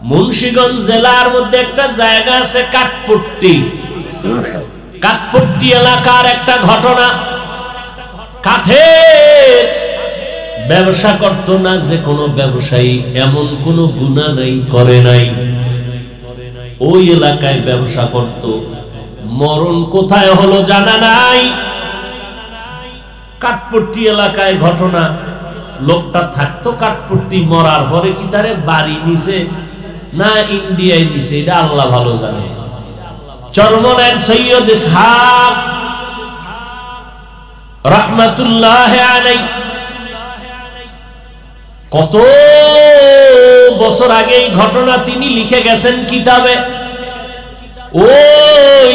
মুন্সিগঞ্জ জেলার মধ্যে একটা জায়গা আছে কাঠপট্টি। কাঠপট্টি এলাকার একটা ঘটনা। কাঠের ব্যবসা করত না যে কোনো ব্যবসায়ী, এমন কোন গুনাহ নাই, করে নাই। ওই এলাকায় ব্যবসা করত। মরণ কোথায় হলো জানা নাই। কাঠপট্টি এলাকায় ঘটনা। লোকটা থাকতো কাঠপট্টি, মরার পরে কি তারে বাড়ি নিছে না ইন্ডিয়ায় নিছে এটা আল্লাহ ভালো জানে। চরমনের সৈয়দ ইসহাক রাহমাতুল্লাহ আলাইহি কত বছর আগে এই ঘটনা তিনি লিখে গেছেন কিতাবে। ওই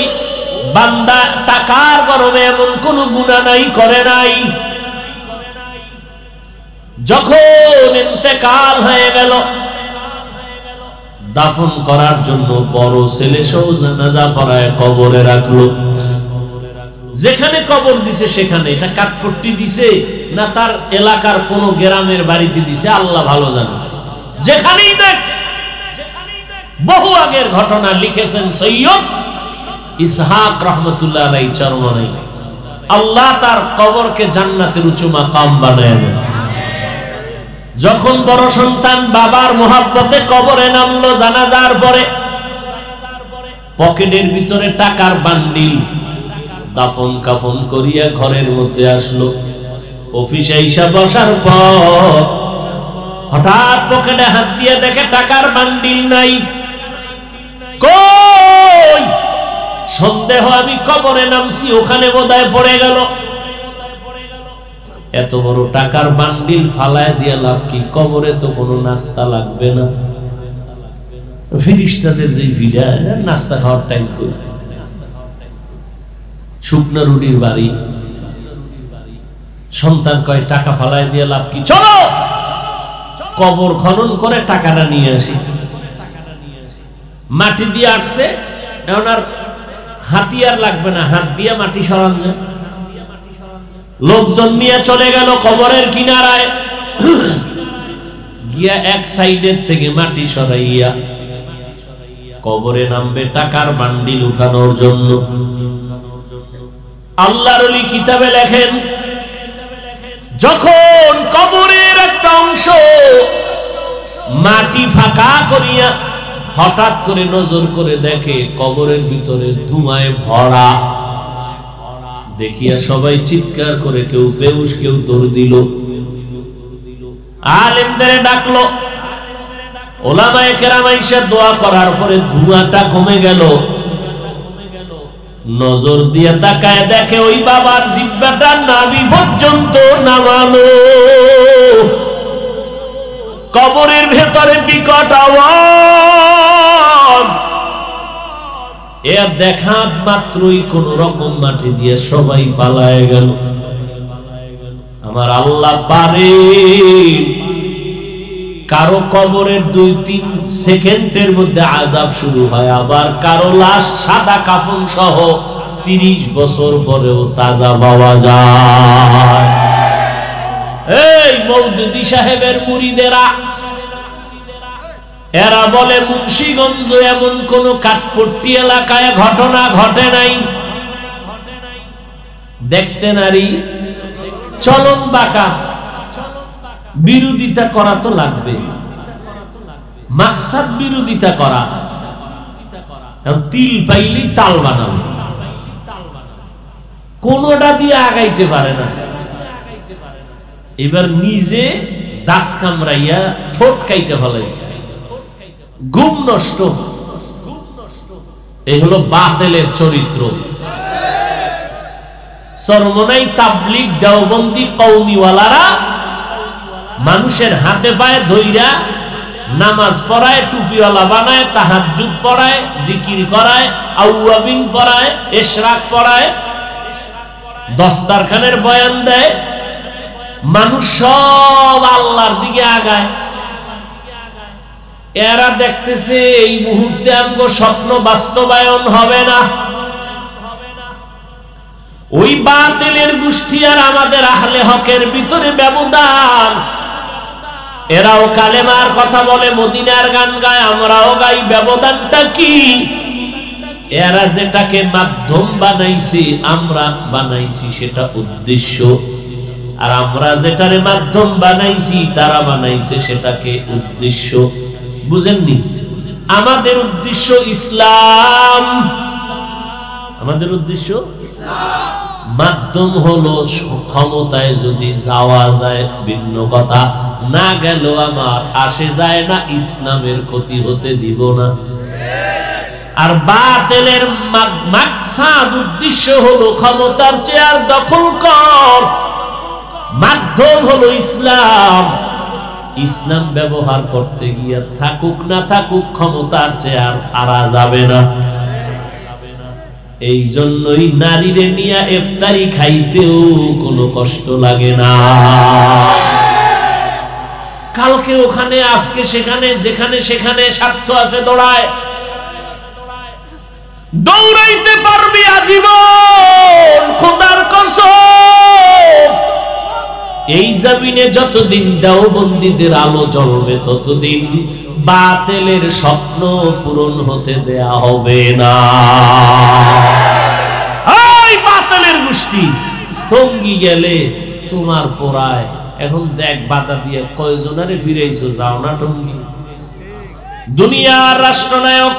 বান্দা টাকার গরমে এমন কোন গুনাহ নাই, করে নাই। যখন ইন্তেকাল হয়ে গেল, দাফন করার জন্য বড় ছেলে সহ জানাজা পড়ায় কবরে রাখলো। যেখানে কবর দিছে সেখানে, এটা কাঠপট্টি দিছে না তার এলাকার কোন গ্রামের বাড়িতে দিছে আল্লাহ ভালো জানে। যেখানেই দেখ, বহু আগের ঘটনা লিখেছেন সৈয়দ ইসহাক রাহমাতুল্লাহ আলাইহি চরমনাই। আল্লাহ তার কবরকে জান্নাতের উঁচু মাকাম বানায় দেন। যখন বড় সন্তান বাবার মোহাব্বতে কবরে নামলো জানাজার পরে, পকেটের ভিতরে টাকার বান্ডিল, দাফন কাফন করিয়া ঘরের মধ্যে আসলো। অফিসে এসে বসার পর হঠাৎ পকেটে হাত দিয়ে দেখে টাকার বান্ডিল নাই। কই? সন্দেহ, আমি কবরে নামছি, ওখানে বোধহয় পড়ে গেল। এত বড় টাকার বান্ডিল ফালায় দিয়ে লাভ কি? কবরে তো কোনো নাস্তা লাগবে না। ফিরিস্তাদের যে ভিড়া, নাস্তা খাওয়ার টাইম কই? শুকনা রুটির বাড়ি। সন্তান কয় টাকা ফালায় দিয়ে লাভ কি? চলো কবর খনন করে টাকাটা নিয়ে আসি। মাটি দিয়ে আসছে, এখন আর হাতিয়ার লাগবে না, হাত দিয়ে মাটি সরান যায়। লোকজন নিয়ে চলে গেল কবরের কিনারায়, গিয়া এক সাইডের থেকে মাটি সরাইয়া কবরে নামবে টাকার বান্ডিল উঠানোর জন্য। আল্লাহর ওলি কিতাবে লেখেন, যখন কবরের একটা অংশ মাটি ফাঁকা করিয়া হঠাৎ করে নজর করে দেখে কবরের ভিতরে ধুমায় ভরা। দেখিয়া সবাই চিৎকার করে, কেউ বেহুশ, কেউ দৌড় দিল। আলেমদের ডাকলো, ওলামায়ে কেরাম আইসা দোয়া করার পরে ধোঁয়াটা কমে গেল। নজর দিয়ে তাকায় দেখে ওই বাবার জিহ্বাটা নাভি পর্যন্ত নামানো। কবরের ভেতরে বিকট আওয়াজ। এ দেখা মাত্রই কোন রকম মাটি দিয়ে সবাই পালায় গেল। আমার আল্লাহ পারেন কারো কবরের 2-3 সেকেন্ডের মধ্যে আযাব শুরু হয়, আবার কারো লাশ সাদা কাফন সহ 30 বছর পরেও তাজা পাওয়া যায়। এই মওদুদি সাহেবের মুরিদেরা, এরা বলে মুন্সিগঞ্জ এমন কোন কাঠপট্টি এলাকায় ঘটনা ঘটে নাই। দেখতে নারী, চলন বাঁকা, বিরোধিতা করা তো লাগবে। মাকসাদ বিরোধিতা করা, তিল পাইলেই তাল বানাবে, কোনটা দিয়ে আগাইতে পারে না। এবার নিজে দাঁত কামড়াইয়া ঠোঁট কাইতে ফেলাইছে, ঘুম নষ্ট। এই হলো বাতিলের চরিত্র। চরমনাই তাবলিগ দেওবন্দি কওমিওয়ালারা মানুষের হাতে পায়ে ধইরা নামাজ পড়ায়, টুপিওয়ালা বানায়, তাহাজ্জুদ পড়ায়, জিকির করায়, আউয়াবিন পড়ায়, ইশরাক পড়ায়, দস্তারখানের বয়ান দেয়। মানুষ সব আল্লাহর দিকে আগায়। এরা দেখতেছে এই মুহূর্তে আমগো স্বপ্ন বাস্তবায়ন হবে না। ওই বাতিলের গোষ্ঠী আর আমাদের আহলে হকের ভিতরে ব্যবধান। এরাও কালেমার কথা বলে, মদিনার গান গায়, আমরাও গাই। ব্যবধানটা কি? এরা যেটাকে মাধ্যম বানাইছে, আমরা বানাইছি সেটা উদ্দেশ্য, আর আমরা যেটারে মাধ্যম বানাইছি তারা বানাইছে সেটাকে উদ্দেশ্য। বুঝেননি? আমাদের উদ্দেশ্য ইসলাম, আমাদের উদ্দেশ্য মাধ্যম হলো ক্ষমতায় যদি যাওয়া যায় ভিন্ন কথা, না গেল আমার আসে যায় না, ইসলামের ক্ষতি হতে দিব না। আর বাতিলের মাকসাদ উদ্দেশ্য হলো ক্ষমতার চেয়ার দখল কর, মাধ্যম হলো ইসলাম। ইসলাম ব্যবহার করতে গিয়ে থাকুক না থাকুক ক্ষমতার চেয়ার ছাড়া যাবে না। এই জন্যই নারীরে নিয়ে ইফতারি খাইতেও কোনো কষ্ট লাগে না। কালকে ওখানে, আজকে সেখানে, যেখানে সেখানে স্বার্থ আছে দৌড়ায়, দৌড়াইতে পারবি আজীবন, খোদার কসম। এই জমিনে যতদিন দেওবন্দীদের আলো জ্বলবে ততদিন বাতিলের স্বপ্ন পূরণ হতে দেয়া হবে না। এই বাতিলের গোষ্ঠী টঙ্গী গেলে তোমার পোড়ায়, এখন দেখ বাধা দিয়ে কয়জনারে ফিরাইছো, যাও না টঙ্গী। দুনিয়ার রাষ্ট্রনায়ক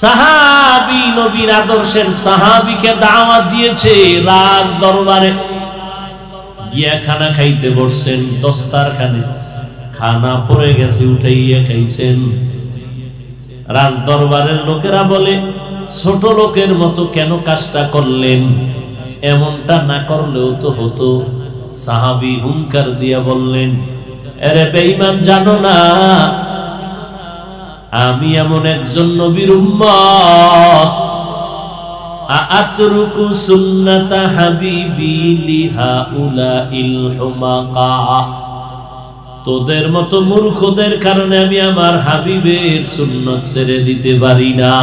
সাহাবী, নবীর আদর্শের সাহাবীকে দাওয়াত দিয়েছে রাজ দরবারে, গিয়া খানা খাইতে বসছেন। দস্তারখানে খানা পড়ে গেছে, উঠাইয়া খাইছেন। রাজ দরবারের লোকেরা বলে, ছোট লোকের মতো কেন কাজটা করলেন? এমনটা না করলেও তো হতো। সাহাবী হুঙ্কার দিয়া বললেন, আরে বেঈমান, জানো না আমি এমন একজন নবীর উম্মত, আতরুকু সুন্নাতা হাবিবি লিহাউলাইল হুমাকা। তোদের মতো মূর্খদের কারণে আমি আমার হাবিবের সুন্নাত ছেড়ে দিতে পারি না।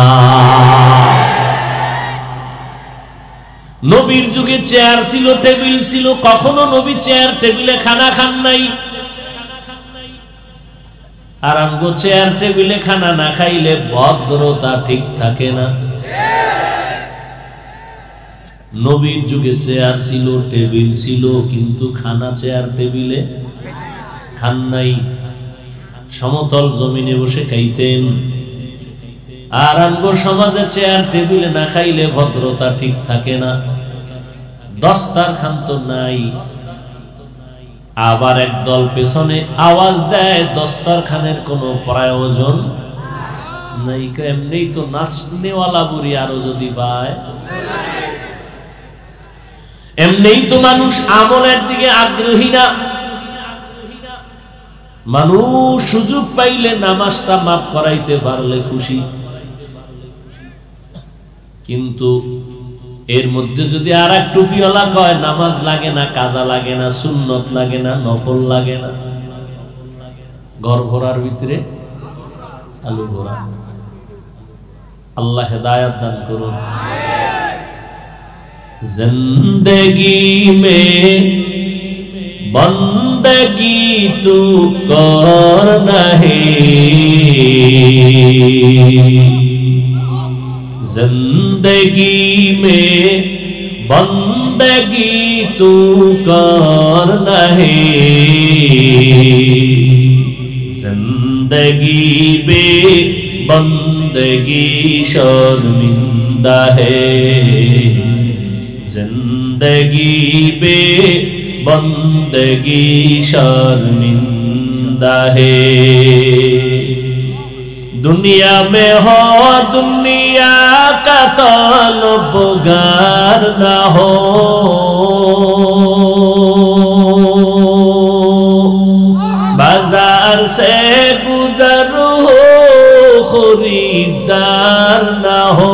নবীর যুগে চেয়ার ছিল, টেবিল ছিল, কখনো নবী চেয়ার টেবিলে খানা খান নাই। আর আমগো চেয়ার টেবিলে খানা না খাইলে ভদ্রতা ঠিক থাকে না। নবীর যুগে চেয়ার ছিল, টেবিল ছিল, কিন্তু খানা চেয়ার টেবিলে খান নাই, সমতল জমিনে বসে খাইতেন। আর আমগো সমাজে চেয়ার টেবিলে না খাইলে ভদ্রতা ঠিক থাকে না, দস্তারখান তো নাই। আবার একদল পেছনে আওয়াজ দেয়, দস্তারখানের কোনো প্রয়োজন নাই, এমনি তো নাচনেওয়ালা বুড়ি আরো যদি পায়। এমনি তো মানুষ আমলের দিকে আগ্রহী না। মানুষ সুযোগ পাইলে নামাজটা মাফ করাইতে পারলে খুশি, কিন্তু এর মধ্যে যদি আর এক টুপিওয়ালা কয় নামাজ লাগে না, কাজা লাগে না, সুন্নত লাগে না, নফল লাগে না, ঘর ভরার ভিতরে আলু ভরা। আল্লাহ হেদায়েত দান করুন। जिंदगी में बंदगी तू कर नहीं, जिंदगी में बंदगी तू कर नहीं, जिंदगी में बंदगी शर्मिंदा है, जिंदगी बे बंदगी शर्मिंदा है। दुनिया में हो दुनिया का तलबगार ना हो, बाजार से गुजर हो खरीदार ना हो,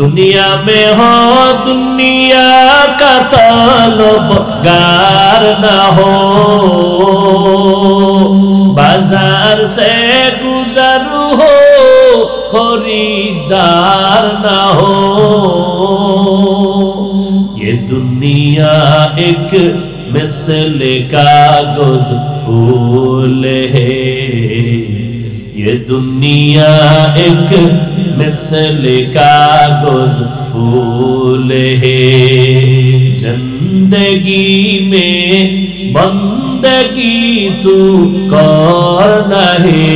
दुनिया में हो दुनिया का तलबगार ना हो, बाजार से गुजर हो खरीदार ना हो। ये दुनिया एक मिस मिसल कागज फूल है, ये दुनिया एक मिसल कागज फूल है। जिंदगी में बंदगी तू करना है,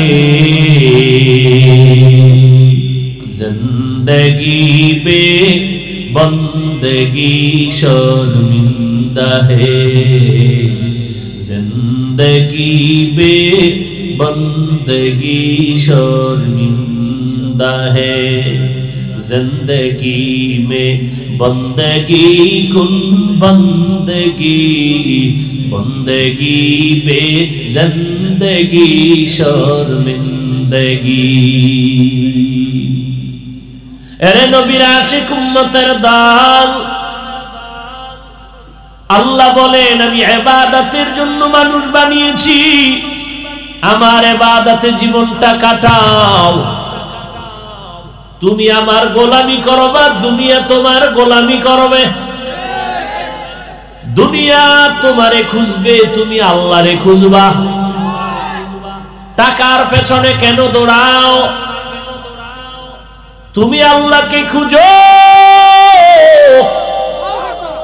जिंदगी में बंदगी शर्मिंदा है, जिंदगी में बंदगी शर्मिंदा है। जिंदगी में बंदगी कुन बंदगी, बंदगी पे जिंदगी शर्मिंदगी। এরে নবীর আশিক উম্মতের দল, আল্লাহ বলেন আমি ইবাদতের জন্য মানুষ বানিয়েছি, আমার ইবাদতে জীবনটা কাটাও। তুমি আমার গোলামি করবা, দুনিয়া তোমার গোলামি করবে। দুনিয়া তোমারে খুঁজবে, তুমি আল্লাহরে খুঁজবা। টাকার পেছনে কেন দৌড়াও? তুমি আল্লাহকে খুঁজো।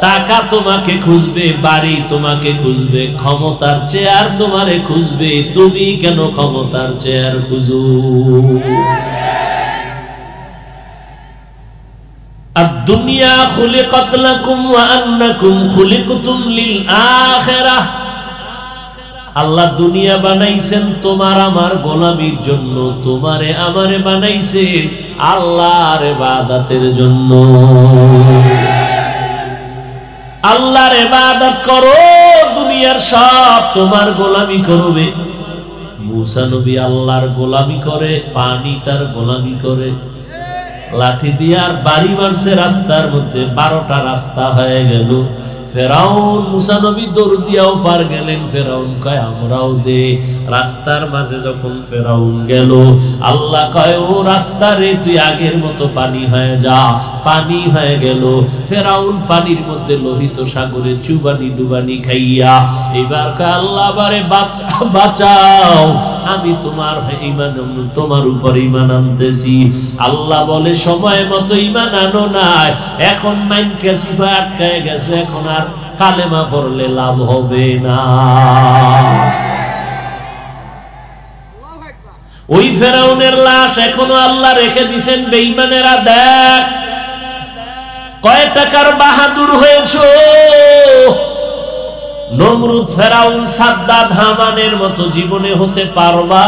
টাকা তোমাকে খুঁজবে, বাড়ি তোমাকে খুঁজবে, ক্ষমতার চেয়ার তোমারে খুঁজবে, তুমি কেন ক্ষমতার চেয়ার খুঁজো? الدنيا خلقت لكم وأنكم خلقتم للآخرة। আল্লাহ দুনিয়া বানাইছেন তোমার আমার গোলামির জন্য, তোমারে আমারে বানাইছেন আল্লাহর ইবাদতের জন্য। আল্লাহর ইবাদত করো, দুনিয়ার সব তোমার গোলামি করবে। মুসা নবী আল্লাহর গোলামি করে, পানি তার গোলামি করে। লাঠি দিয়ে আর বাড়ি মারছে রাস্তার মধ্যে, 12টা রাস্তা হয়ে গেল। ফেরাউন মুসা নবী দৌড় দিয়াও পার গেলেন। ফেরাউন কয় আমরাও দে। রাস্তার মাঝে যখন ফেরাউন গেল, আল্লাহ কয় ও রাস্তা রে তুই আগের মতো পানি হয়ে যা। পানি হয়ে গেল। ফেরাউন পানির মধ্যে লোহিত সাগরে চুবানি ডুবানি খাইয়া এবার কয় আল্লাহ বারে বাঁচাও, আমি তোমার ঈমান, তোমার উপর ঈমান আনতেছি। আল্লাহ বলে সময় মতো ঈমান আনো নাই, এখন মাইন কাসিফা আটকায় গেছে, এখন আর কালেমা পড়লে লাভ হবে না। ওই ফেরাউনের লাশ এখনো আল্লাহ রেখে দিয়েছেন। বেঈমানেরা দেখ কয় টাকার বাহাদুর হয়েছো। নমরুদ, ফেরাউন, সাদ্দাত, হামানের মতো জীবনে হতে পারবা?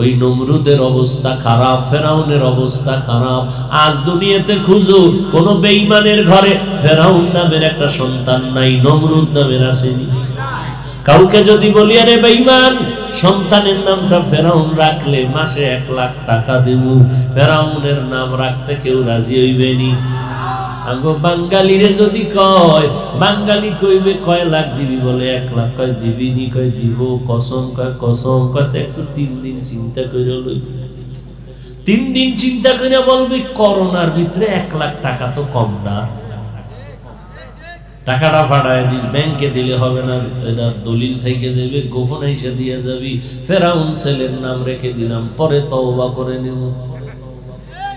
ওই নমরুদের অবস্থা খারাপ, ফেরাউনের অবস্থা খারাপ। আজ দুনিয়াতে খুঁজো কোন বেঈমানের ঘরে ফেরাউন নামের একটা সন্তান নাই, নমরুদ নামের আসেনি। কাউকে যদি বলি আরে বেঈমান সন্তানের নামটা ফেরাউন রাখলে মাসে 1 লাখ টাকা দেব, ফেরাউনের নাম রাখতে কেউ রাজি হইবেনি। আগো বাঙালিরে যদি কয়, বাঙালি কইবে কয় লাখ দিবি, বলে 1 লাখ। কয় দিবিনি, কয় দিব। কসম, কয় কসম। কয় একটু 3 দিন চিন্তা করে লই। 3 দিন চিন্তা করে বলবি করোনার ভিতরে 1 লাখ টাকা তো কম না, টাকাটা পাঠায় দিস, ব্যাংকে দিলে হবে না, এটা দলিল থেকে যাবে, গোপন এসে দিয়ে যাবি। ফেরাউন ছেলের নাম রেখে দিলাম, পরে তওবা করে নেব।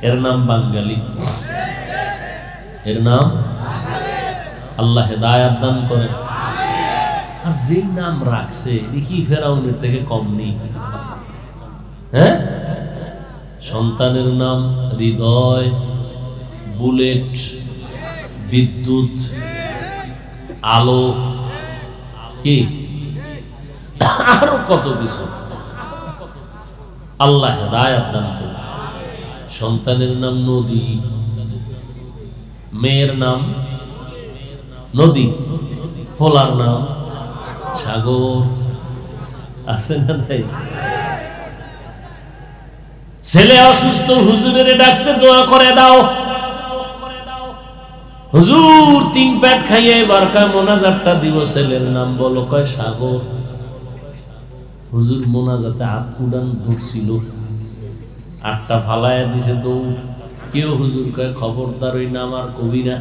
এর নাম বাঙালি, এর নাম আল্লাহ হেদায়েত দান করে। আর যে নাম রাখছে দেখি ফেরাউনের থেকে কম নেই। হ্যাঁ, সন্তানের নাম হৃদয়, বুলেট, বিদ্যুৎ, আলো, কি আরো কত কিছু। আল্লাহ হেদায়েত দান করে। সন্তানের নাম নদী, মেয়ের নাম নদী, পোলার নাম সাগর। আছে না নাই? ছেলে অসুস্থ, হুজুরের ডাকছে দোয়া করে দাও। হুজুর 3 পেট খাইয়ে এবার কয় মোনাজাতটা দিব, ছেলের নাম বলো, কয় সাগর। হুজুর মোনাজাতে হাত উড়ান ধরছিল, 8টা ফালাইয়া দিছে দৌড়। কেউ হুজুর কয় খবরদার ওই নাম আর কবি না।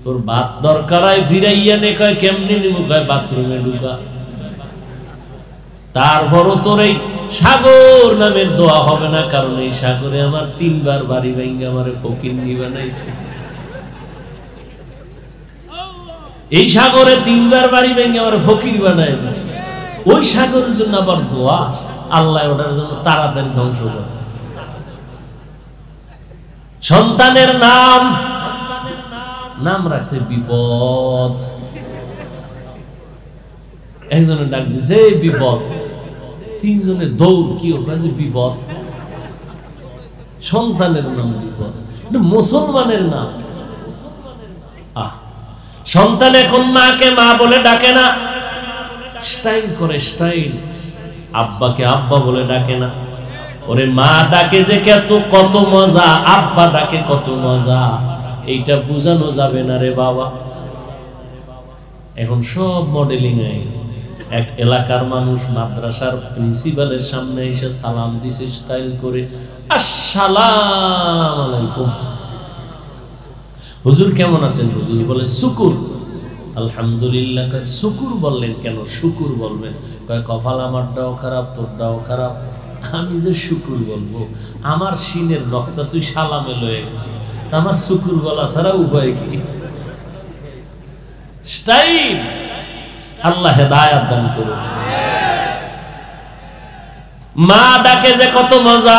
তোর ভাত দরকার হয় ফিরাইয়া নে, কয় কেমনি নিমু, কয় বাথরুমে ঢুকা। তারপরও তোর এই সাগর নামের দোয়া হবে না, কারণ এই সাগরে আমার 3 বার বাড়ি ভেঙে আমারে ফকিন্নি বানাইছে। এই সাগরে 3 বার বাড়ি ভেঙে আমার ফকির বানাই দিছে। ওই সাগরের জন্য আবার দোয়া, আল্লাহ ওটার জন্য তাড়াতাড়ি ধ্বংস করে। সন্তানের নাম রাখছে বিপদ। একজনের ডাক দিছে বিপদ, 3 জনের দৌড়, কি ওটা যে বিপদ। সন্তানের নাম বিপদ, মুসলমানের নাম। সন্তান এখন মাকে মা বলে ডাকে না, স্টাইল করে স্টাইল। আব্বাকে আব্বা বলে ডাকে না। ওরে মা ডাকে যে কত মজা, আব্বা ডাকে কত মজা, এইটা বুঝানো যাবে না রে বাবা। এখন সব মডেলিং হয়ে গেছে। এক এলাকার মানুষ মাদ্রাসার প্রিন্সিপালের সামনে এসে সালাম দিছে স্টাইল করে, আসসালামু আলাইকুম, হুজুর কেমন আছেন? হুজুর বলে শুকুর। আলহামদুলিল্লাহ। শুকুর বললেন কেন? শুকুর বলবেন, কয় কপাল আমারটাও খারাপ, তোরটাও খারাপ, আমি যে শুকুর বলবো? আমার সিনের রক্ত তুই সালামে লয়ে গেছিস, আমার শুকুর বলা ছাড়া উপায় কি? স্টাইল। আল্লাহ হেদায়েত দান করুন। মা ডাকে যে কত মজা,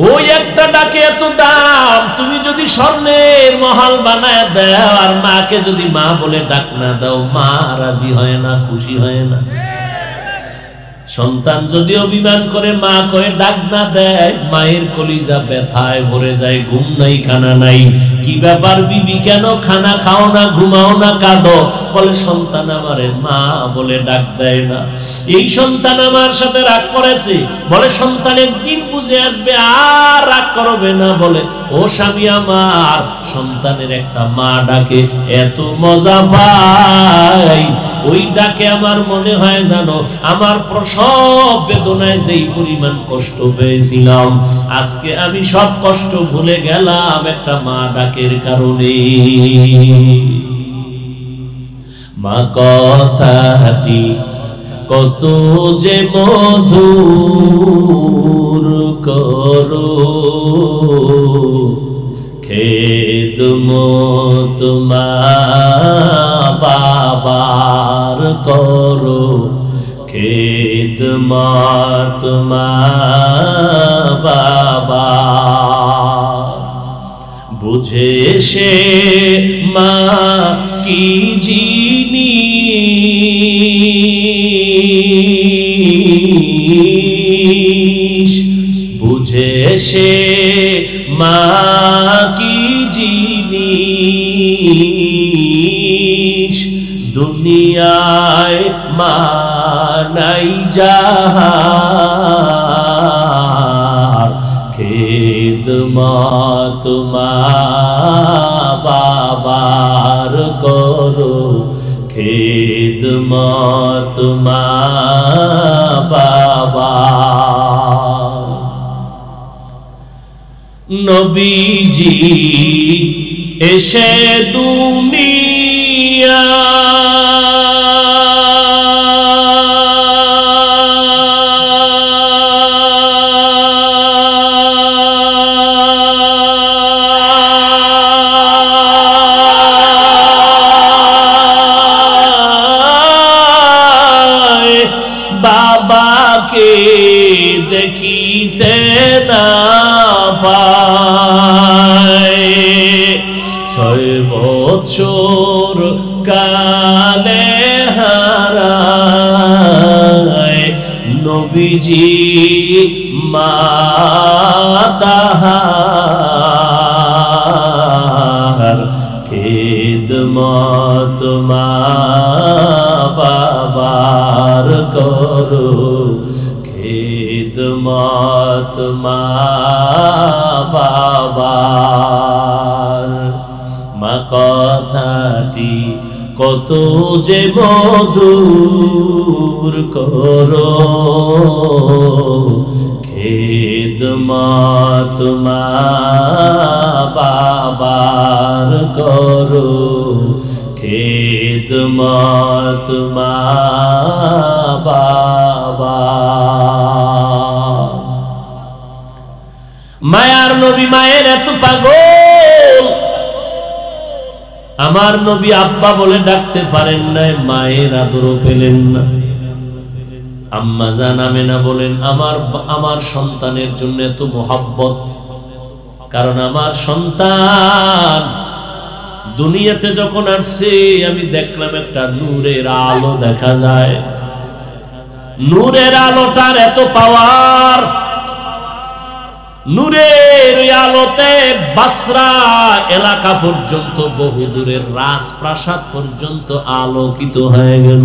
ওই একটা ডাকে এত দাম। তুমি যদি স্বর্ণের মহল বানায় দাও আর মাকে যদি মা বলে ডাক না দাও, মা রাজি হয় না, খুশি হয় না। সন্তান যদি অভিমান করে মা কয়ে ডাক না দেয়, মায়ের কলিজা ব্যথায় ভরে যায়। ঘুম নাই, খানা নাই, কি ব্যাপার বিবি, কেন খানা খাও না, ঘুমাও না, কাঁদো? বলে সন্তান আমারে মা বলে ডাক দেয় না। এই সন্তান আমার সাথে রাগ করেছে, বলে সন্তানের দিন বুঝে আসবে আর রাগ করবে না। বলে ও স্বামী আমার, সন্তানের একটা মা ডাকে এত মজা পাই, ওই ডাকে আমার মনে হয় জানো আমার সব বেদনায় যেই পরিমাণ কষ্ট পেয়েছিলাম, আজকে আমি সব কষ্ট ভুলে গেলাম একটা মা ডাকের কারণে। মা কথাটি কত যে মধুর, করো খেদমত মা বাবার, করো খেদমত মা বাবা। বুঝে সে মা কি জিনিস, বুঝে সে মা কি জিনিস, দুনিয়ায় মা নাই যাহার, খেদমত মা বাবার, করো খেদমত মা বাবার। নবীজি এসে দুনিয়া বাবাকে দেখিতে না পায়, 6 বছর কালে হারায় নবীজি মা তাহার, খেদমত মা বাবার, করো খেদমত মা বাবার। মা কথাটি কত যে মধুর, করো খেদমত মা বাবার করো, খেদমত মা বাবা। মায়ার নবী মায়ের এত পাগল, আমার নবী আব্বা বলে ডাকতে পারেন নাই, মায়ের আদরও পেলেন না। আম্মা জান আমেনা বলেন, আমার সন্তানের জন্য এত মোহাব্বত, কারণ আমার সন্তান দুনিয়াতে যখন আসছে আমি দেখলাম একটা নূরের আলো দেখা যায়। নূরের আলোটার এত পাওয়ার, নূরের আলোতে বাসরা এলাকা পর্যন্ত, বহুদূরের রাজপ্রাসাদ পর্যন্ত আলোকিত হয়ে গেল।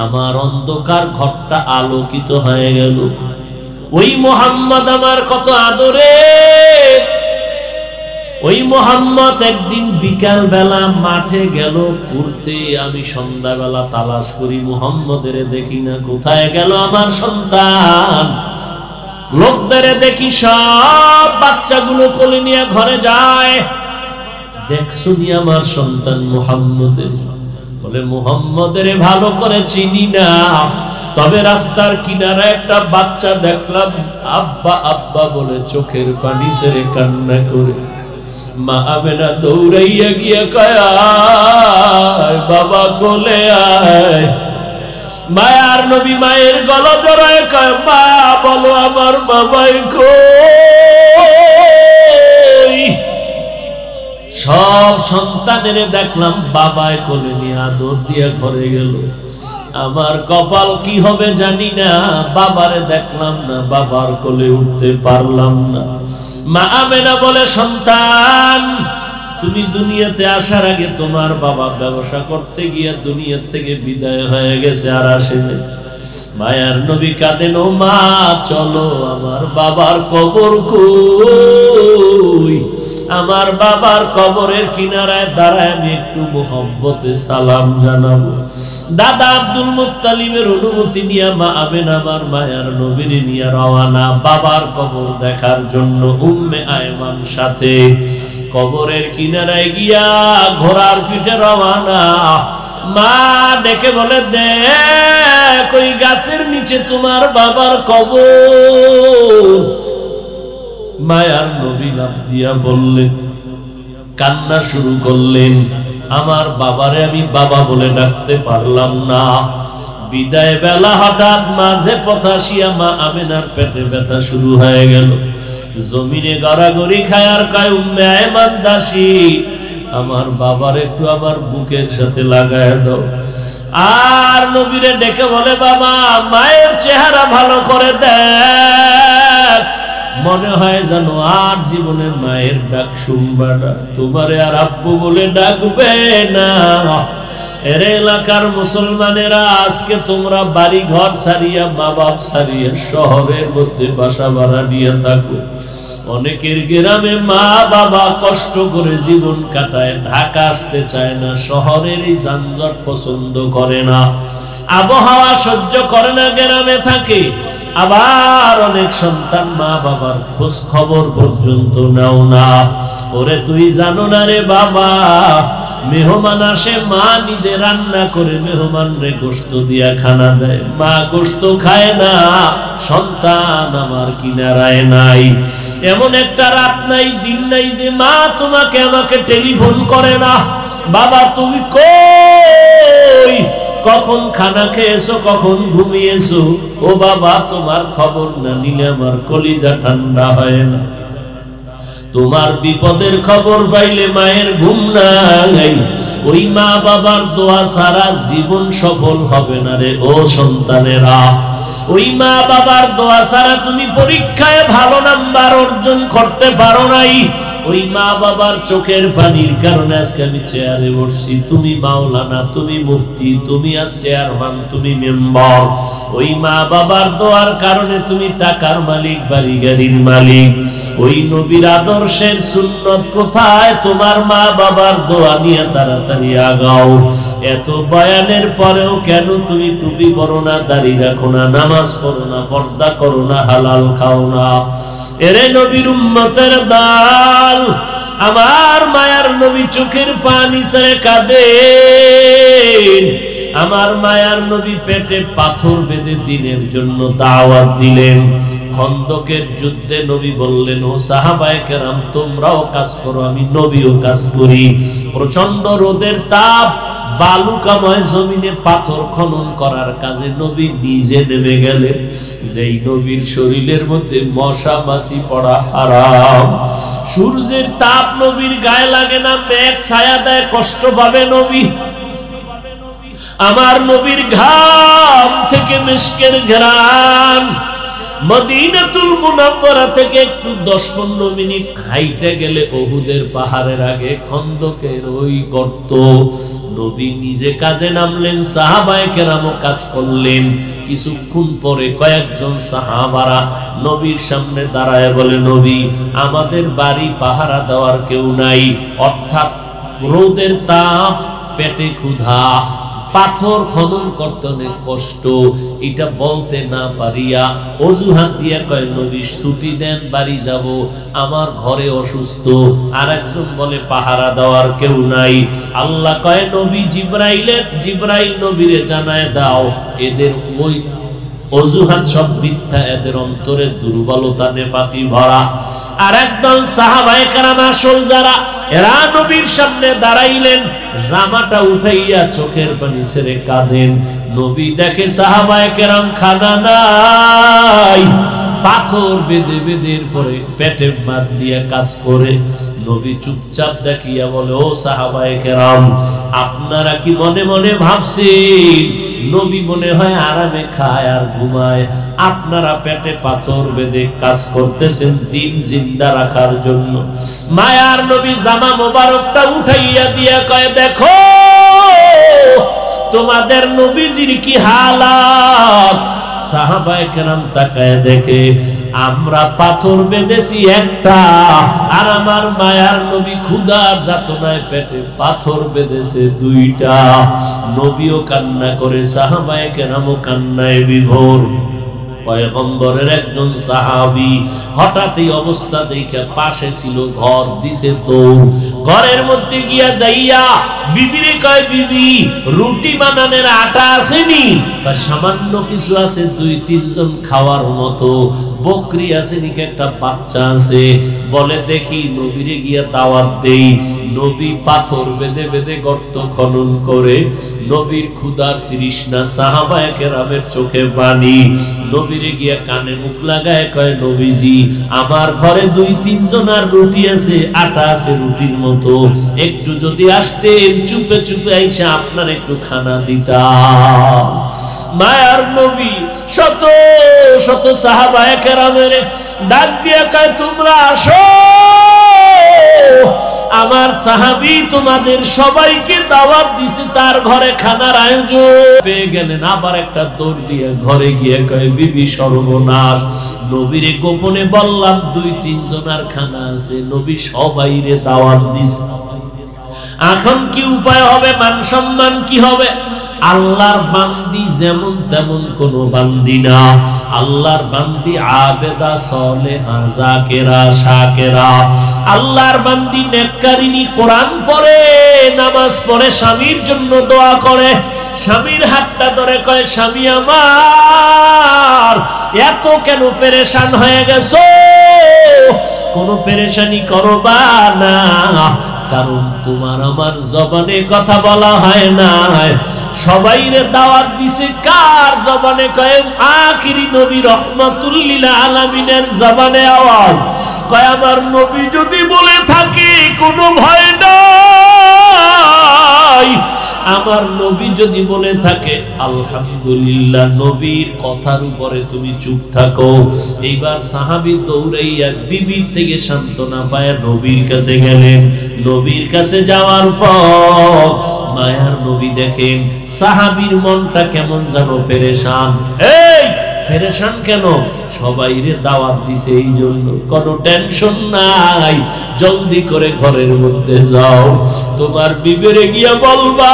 আমার অন্ধকার ঘরটা আলোকিত হয়ে গেল। ওই মুহাম্মদ আমার কত আদরে। ওই মুহাম্মদ একদিন বিকাল বেলা মাঠে গেল ঘুরতে, আমি সন্ধ্যাবেলা তালাশ করি, মুহাম্মদের দেখি না। কোথায় গেল আমার সন্তান? লোকদের দেখি সব বাচ্চাগুলো কোলে নিয়ে ঘরে যায়। দেখছো নি আমার সন্তান মুহাম্মদের? বলে মুহাম্মদের ভালো করে চিনি না, তবে রাস্তার কিনারে একটা বাচ্চা দেখলাম আব্বা আব্বা বলে চোখের পানি ছেড়ে কান্না করে। মা আমেনা দৌড়াইয়া গিয়া কয়, আয় বাবা কোলে আয়। মায়ার নবী মায়ের গলা জড়ায় কয়, মা বলো আমার বাবাই কই? সব সন্তানের দেখলাম বাবায় কোলে নিয়ে আদর দিয়ে ঘরে গেল। আমার কপাল কি হবে জানি না, বাবারে দেখলাম না, বাবার কোলে উঠতে পারলাম না। মা আমেনা বলে, সন্তান তুমি দুনিয়াতে আসার আগে তোমার বাবা ব্যবসা করতে গিয়ে দুনিয়া থেকে বিদায় হয়ে গেছে, আর আসেনি। মায়ার নবী কাঁদেন, ও মা চলো, আমার বাবার কবর কই? আমার বাবার কবরের কিনারায় দাঁড়ায় আমি একটু মুহাব্বতে সালাম জানাবো। দাদা আব্দুল মুত্তালিবের অনুমতি নিয়ে মা আমেনা আমার মায়ার নবীর নিয়ে রওনা বাবার কবর দেখার জন্য। উম্মে আয়মান সাথে কবরের কিনারায় গিয়া ঘোড়ার পিঠে রওনা। মা ডেকে বলে, দেখ ওই গাছের নিচে তোমার বাবার কবর। মায়ার নবী লাফ দিয়া বললেন, কান্না শুরু করলেন, আমার বাবারে আমি বাবা বলে ডাকতে পারলাম না। বিদায় বেলা হঠাৎ মাঝে পথ আসিয়া মা আমেনার পেটে ব্যথা শুরু হয়ে গেল। জমিনে গড়াগড়ি খায় আর কয়, উম্মে আয়মান দাসী আমার বাবার একটু আমার বুকের সাথে লাগায় দাও। আর নবীরে ডেকে বলে, বাবা মায়ের চেহারা ভালো করে দেখ, মনে হয় জানো আর জীবনে মায়ের ডাক শুনবা না, তোমারে আর আব্বু বলে ডাকবে না। এর এলাকার মুসলমানেরা আজকে তোমরা বাড়ি ঘর ছাড়িয়া মা বাপ ছাড়িয়া শহরের মধ্যে বাসা ভাড়া নিয়ে থাকো। অনেকের গ্রামে মা বাবা কষ্ট করে জীবন কাটায়, ঢাকা আসতে চায় না, শহরের এই যানজট পছন্দ করে না, আবহাওয়া সহ্য করে না, গ্রামে থাকে। আবার অনেক সন্তান মা বাবার খোঁজ খবর পর্যন্ত নাও না। ওরে তুই জানো না রে বাবা, মেহমান আসে মা নিজে রান্না করে মেহমান রে গোশত দিয়া খানা দেয়, মা গোশত খায় না, সন্তান আমার কিনারায় নাই। এমন একটা রাত নাই দিন নাই যে মা তোমাকে আমাকে টেলিফোন করে না, বাবা তুই কই, কখন খানা খেয়েছো, কখন ঘুমিয়েছো, ও বাবা তোমার খবর না নিলে আমার কলিজা ঠান্ডা হয় না। তোমার বিপদের খবর পাইলে মায়ের ঘুম নাই। ওই মা বাবার দোয়া ছাড়া জীবন সফল হবে না রে ও সন্তানেরা। ওই মা বাবার দোয়া ছাড়া তুমি পরীক্ষায় ভালো নাম্বার অর্জন করতে পারো নাই। ওই মা বাবার চোখের পানির কারণে আজকে আমি চেয়ারে বসছি, তুমি মাওলানা, তুমি মুফতি, তুমি আজ চেয়ারম্যান, তুমি মেম্বার। ওই মা বাবার দোয়ার কারণে তুমি টাকার মালিক, বাড়ি গাড়ির মালিক। ওই নবীর আদর্শের সুন্নত কোথায়? তোমার মা বাবার দোয়া নিয়ে তাড়াতাড়ি আগাও। এত বয়ানের পরেও কেন তুমি টুপি পরো না, দাড়ি রাখো না, নামাজ পড়ো না, পর্দা করো না, হালাল খাও না? এরে নবীর উম্মতের দল, আমার মায়ার নবী চোখের পানি ছেড়ে কাঁদেন। আমার মায়ার নবী পেটে পাথর বেঁধে দিনের জন্য দাওয়াত দিলেন। খন্দকের যুদ্ধে নবী বললেন, ও সাহাবায়ে কেরাম, তোমরাও কাজ করো, আমি নবীও কাজ করি। প্রচন্ড রোদের তাপ, বালুকাময় জমিনে পাথর খনন করার কাজে নবী নিজে নেমে গেলেন। যেই নবীর শরীরের মধ্যে মশা মাছি পড়া হারাম, সূর্যের তাপ নবীর গায়ে লাগে না, মেঘ ছায়া দেয়, কষ্ট পাবে নবী। আমার নবীর ঘাম থেকে মিশকের ঘ্রাণ, মদিনাতুল মুনাওয়ারা থেকে একটু 10-15 মিনিট হাইটে গেলে উহুদের পাহাড়ের আগে খন্দকের ওই গর্ত। নবী নিজে কাজে নামলেন, সাহাবায়ে কেরামও কাজ করলেন। কিছুক্ষণ পরে কয়েকজন সাহাবারা নবীর সামনে দাঁড়ায় বলে, নবী, আমাদের বাড়ি পাহারা দেওয়ার কেউ নাই, অর্থাৎ রোদের তাপ, পেটে ক্ষুধা, পাথর খনন করতে অনেক কষ্ট। এটা বলতে না পারিয়া অজুহাত দিয়া কয়, নবী ছুটি দেন, বাড়ি যাব, আমার ঘরে অসুস্থ। আর একজন বলে পাহারা দেওয়ার কেউ নাই। আল্লাহ কয়, নবী জিবরাইল নবীরে জানায় দাও, এদের ওই অজুহাত সব মিথ্যা, এদের অন্তরে দুর্বলতা, নেফাকি ভরা। আর একদল সাহাবায়ে কেরাম আসল যারা, এরা নবীর সামনে দাঁড়াইলেন, জামাটা উঠাইয়া চোখের পানি ছেড়ে কাঁদেন। নবী দেখে সাহাবায়ে কেরাম খানা নাই, পাথর বেঁধে বেঁধে পরে পেটে মার দিয়ে কাজ করে। নবী চুপচাপ দেখিয়া বলে, ও সাহাবায়ে কেরাম, আপনারা কি মনে মনে ভাবছেন নবী মনে হয় আরামে খায় আর ঘুমায়? আপনারা পেটে পাথর বেঁধে কাজ করতেছেন দিন জিন্দা রাখার জন্য। মায়ার নবী জামা মোবারকটা উঠাইয়া দিয়া কয়, দেখো তোমাদের নবীজির কি হালাত। সাহাবায়ে কেরাম তাকায় দেখে, আমরা পাথর বেঁধেছি একটা, আর আমার মায়ার নবী ক্ষুধার যাতনায় পেটে পাথর বেঁধেছে দুইটা। নবীও কান্না করে, সাহাবায়ে কেরামও কান্নায় বিভোর। পয়গম্বরের একজন সাহাবী হঠাৎ এই অবস্থা দেখে, পাশে ছিল ঘর, দিছে দৌড়, ঘরের মধ্যে গিয়া যাইয়া বিবিরে কয়, বিবি, রুটি বানানোর আটা আসেনি? সামান্য কিছু আছে, 2-3 জন খাওয়ার মতো। বকরি আছে নাকি, একটা বাচ্চা আছে? বলে দেখি নবীরে গিয়া দাওয়াত দেই। নবী পাথর বেঁধে বেঁধে গর্ত খনন করে, নবীর ক্ষুধার তৃষ্ণা, সাহাবায়ে কেরামের চোখে পানি। নবীরে গিয়া কানে মুখ লাগায় কয়, নবীজি, আমার ঘরে 2-3 জনের রুটি আছে, আটা আছে রুটির মতো, একটু যদি আসতেন, চুপে চুপে আইসা আপনার একটু খানা দিতাম। মায়ার নবী শত শত সাহাবায়ে কেরামের ডাক দিয়া কয়, তোমরা আসো, আমার সাহাবী তোমাদের সবাইকে দাওয়াত দিছে, তার ঘরে খানার আয়োজন। পেয়ে গেলেন, আবার একটা দৌড় দিয়ে ঘরে গিয়ে কয়, বিবি সর্বনাশ, নবীরে গোপনে বললাম 2-3 জনের খানা আছে, নবী সবাইরে দাওয়াত দিছে, এখন কি উপায় হবে? মান সম্মান কি হবে? আল্লাহর বান্দি যেমন তেমন কোন বান্দি না। আল্লাহর বান্দি আবেদা, সালেহা, যাকেরা, শাকেরা। আল্লাহর বান্দি নেককারিনী, কোরআন পড়ে, নামাজ পড়ে, স্বামীর জন্য দোয়া করে, স্বামীর হাতটা ধরে কয়, স্বামী আমার এত কেন পেরেশান হয়ে গেছো? কোনো পেরেশানি করবা না, কারণ তোমার আমার জবানে কথা বলা হয় না। সবাইরে দাওয়াত দিছে, কার জবানে? কয় আখিরি নবী রহমাতুল লিল আলামিনের জবানে আওয়াজ। কয় আমার নবী যদি বলে থাকে কোনো ভয় নাই, আমার নবী যদি বলে থাকে আলহামদুলিল্লাহ, নবীর কথার উপরে তুমি চুপ থাকো। এইবার সাহাবী দৌড়াইয়া বিবি থেকে সান্ত্বনা পায় নবীর কাছে গেলেন। নবীর কাছে যাওয়ার পর মায়ার নবী দেখেন সাহাবীর মনটা কেমন যেন পেরেশান। এই পেরেশান কেন? সবাইরে দাওয়াত দিছে এই জন্য, কোনো টেনশন নাই, জলদি করে ঘরের মধ্যে যাও, তোমার বিবেরে গিয়া বলবা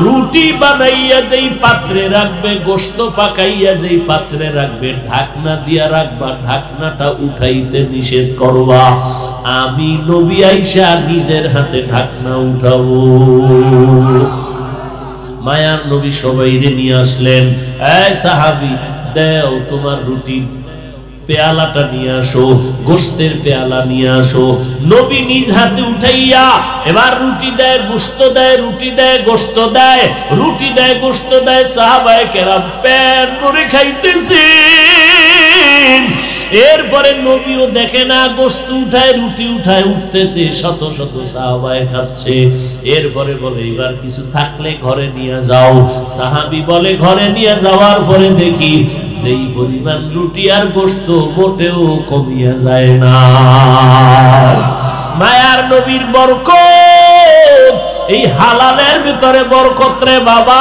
রুটি বানাইয়া যেই পাত্রে রাখবে, গোশত পাকাইয়া যেই পাত্রে রাখবে, ঢাকনা দিয়া রাখবা, ঢাকনাটা উঠাইতে নিষেধ করবা। আমি নবী আইসা নিজের হাতে ঢাকনা উঠাবো। মায়ার নবী সবাইরে নিয়ে আসলেন। এই সাহাবী, দেও তোমার রুটির পেয়ালাটা নিয়ে আসো, গোশতের পেয়ালা নিয়ে আসো। নবী নিজ হাতে উঠাইয়া এবার রুটি দেয়, গোশত দেয়, রুটি দেয়, গোশত দেয়, রুটি দেয়, গোশত দেয়। সাহাবায়ে কেরাম পেট ভরে খাইতেছেন। এরপরে নবীও দেখে না, গোশত উঠায়, রুটি উঠায়, উঠতেছে, শত শত সাহাবায়ে খাচ্ছে। এরপরে বলে এবার কিছু থাকলে ঘরে নিয়ে যাও। সাহাবী বলে ঘরে নিয়ে যাওয়ার পরে দেখি যেই পরিমাণ রুটি আর গোশত মোটেও কমিয়া যায় না। মায়ার নবীর বরকত, এই হালালের ভিতরে বরকত রে বাবা,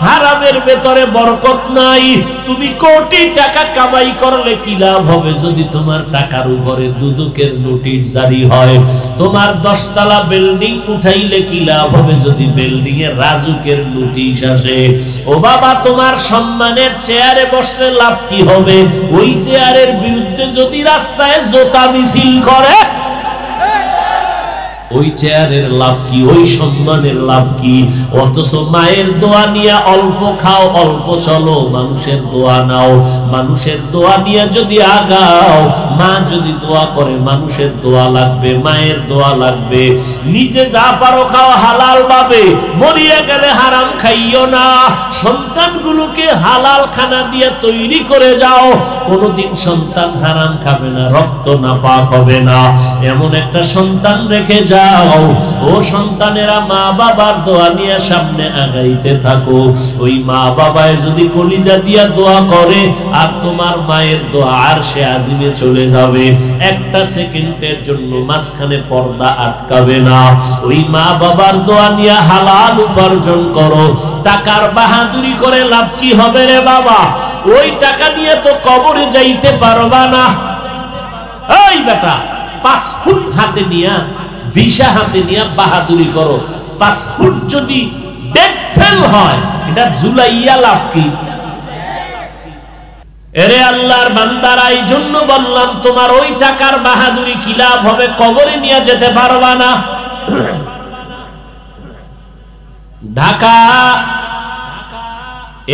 হারামের ভিতরে বরকত নাই। তুমি কোটি টাকা কামাই করলে কি লাভ হবে যদি তোমার টাকার উপরে দুদকের নোটিশ জারি হয়? তোমার 10 তলা বিল্ডিং উঠাইলে কি লাভ হবে যদি বিল্ডিং এর রাজুকের নোটিশ আসে? ও বাবা, তোমার সম্মানের চেয়ারে বসলে লাভ কি হবে? ওই চেয়ারের বিরুদ্ধে যদি রাস্তায় জোতা মিছিল করে, ওই চেয়ারের লাভ কি? ওই সম্মানের লাভ কি? অথচ মায়ের দোয়া নিয়ে অল্প খাও, অল্প চলো, মানুষের দোয়া নাও। মানুষের দোয়া নিয়ে যদি আগাও, মা যদি দোয়া করে মানুষের দোয়া লাগবে, মায়ের দোয়া লাগবে। নিজে যা পারো খাও হালাল ভাবে, মরিয়া গেলে হারাম খাইও না। সন্তানগুলোকে হালাল খানা দিয়ে তৈরি করে যাও, কোনোদিন সন্তান হারাম খাবে না, রক্ত নাপাক হবে না, এমন একটা সন্তান রেখে যাও। ও সন্তানেরা, মা বাবার দোয়া নিয়ে সামনে আগাইতে থাকো। ওই মা বাবায় যদি কলিজা দিয়া দোয়া করে আর তোমার মায়ের দোয়া আরশে আজিমে চলে যাবে, একটা সেকেন্ডের জন্য মাঝখানে পর্দা আটকাবে না। ওই মা বাবার দোয়া নিয়ে হালাল উপার্জন করো। টাকার বাহাদুরি করে লাভ কি হবে রে বাবা? ওই টাকা নিয়ে তো কবরে যাইতে পারবা না। এই বেটা, পাসপোর্ট হাতে নিয়া, ভিসা হাতে নিয়ে বাহাদুরি করো। পাসপোর্ট যদি ডেট ফেল হয়, এটা জুলাইয়া লাভ কি? এরে আল্লাহর বান্দারা, এই জন্য বললাম তোমার ওই টাকার বাহাদুরি কি লাভ হবে? কবরে নিয়ে যেতে পারবা না। ঢাকা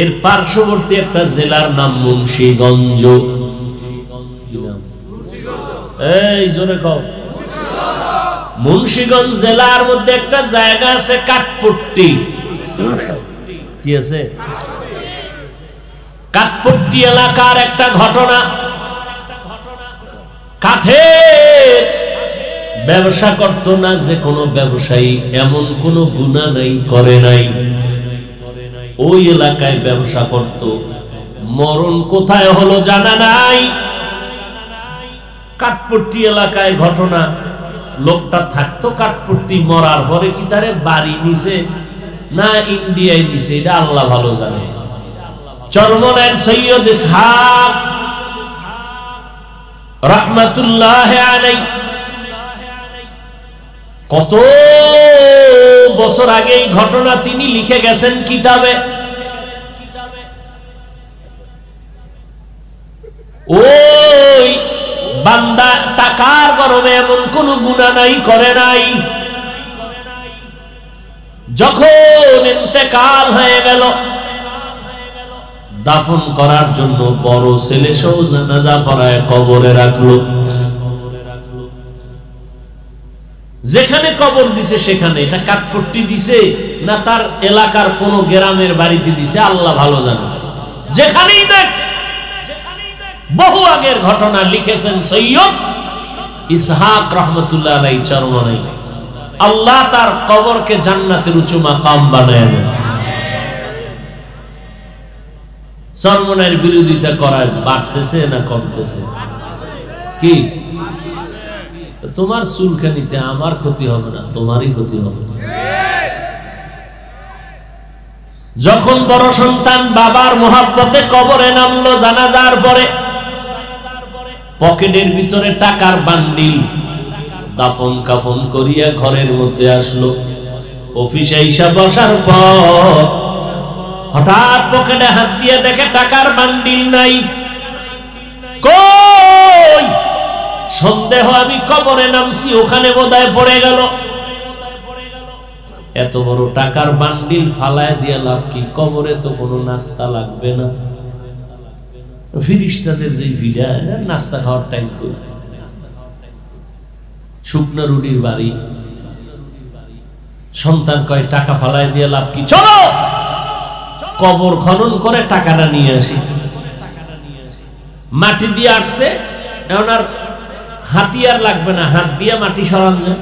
এর পার্শ্ববর্তী একটা জেলার নাম মুন্সিগঞ্জ। এই জোরে কও। মুন্সিগঞ্জ জেলার মধ্যে একটা জায়গা আছে কাঠপট্টি। কি আছে? কাঠপট্টি এলাকার একটা ঘটনা। কাঠের ব্যবসা করতো না যে কোনো ব্যবসায়ী, এমন কোনো গুনাহ নাই, করে নাই। ওই এলাকায় ব্যবসা করত। মরণ কোথায় হলো জানা নাই। কাঠপট্টি এলাকায় ঘটনা, লোকটা থাকতো কাঠপট্টি, মরার পরে কি তারে বাড়ি নিছে না ইন্ডিয়ায় নিছে এটা আল্লাহ ভালো জানে। চরমনের সৈয়দ ইসহাক রাহমাতুল্লাহ আলাইহি কত বছর আগে এই ঘটনা তিনি লিখে গেছেন কিতাবে। ওই বান্দা টাকার গরমে এমন কোন গুনাহ নাই, করে নাই। যখন ইন্তেকাল হয়ে গেল, দাফন করার জন্য বড় ছেলে সহ জানাজা পড়ায় কবরে রাখলো। যেখানে কবর দিছে সেখানে, এটা কাঠপট্টি দিছে না তার এলাকার কোন গ্রামের বাড়িতে দিছে আল্লাহ ভালো জানে। যেখানেই দেখ, বহু আগের ঘটনা লিখেছেন সৈয়দ ইসহাক রহমতুল্লাহ আলাইহি চরমনাই। আল্লাহ তার কবরকে জান্নাতের উঁচু মাকাম বানায় দেন। চরমনের বিরোধিতা করা বাড়তেছে না কমতেছে? কি তোমার চুলখানিতে আমার ক্ষতি হবে না, তোমারই ক্ষতি হবে। যখন বড় সন্তান বাবার মোহাব্বতে কবরে নামলো জানাজার পরে, পকেটের ভিতরে টাকার বান্ডিল, দাফন কাফন করিয়া ঘরের মধ্যে আসলো। অফিসে এসে বসার পর হঠাৎ পকেটে হাত দিয়ে দেখে টাকার বান্ডিল নাই। কই? সন্দেহ, আমি কবরে নামছি, ওখানে বোধহয় পড়ে গেল। এত বড় টাকার বান্ডিল ফালায় দিয়ে লাভ কি? কবরে তো কোনো নাস্তা লাগবে না। ফিরিস্তাদের যে ভিড়া, নাস্তা খাওয়ার টাইম কই? শুকনো রুটির বাড়ি। সন্তান কয় টাকা ফালায় দিয়ে লাভ কি? চলো কবর খনন করে টাকাটা নিয়ে আসি। মাটি দিয়ে আসছে, এখন আর হাতিয়ার লাগবে না, হাত দিয়ে মাটি সরান যায়।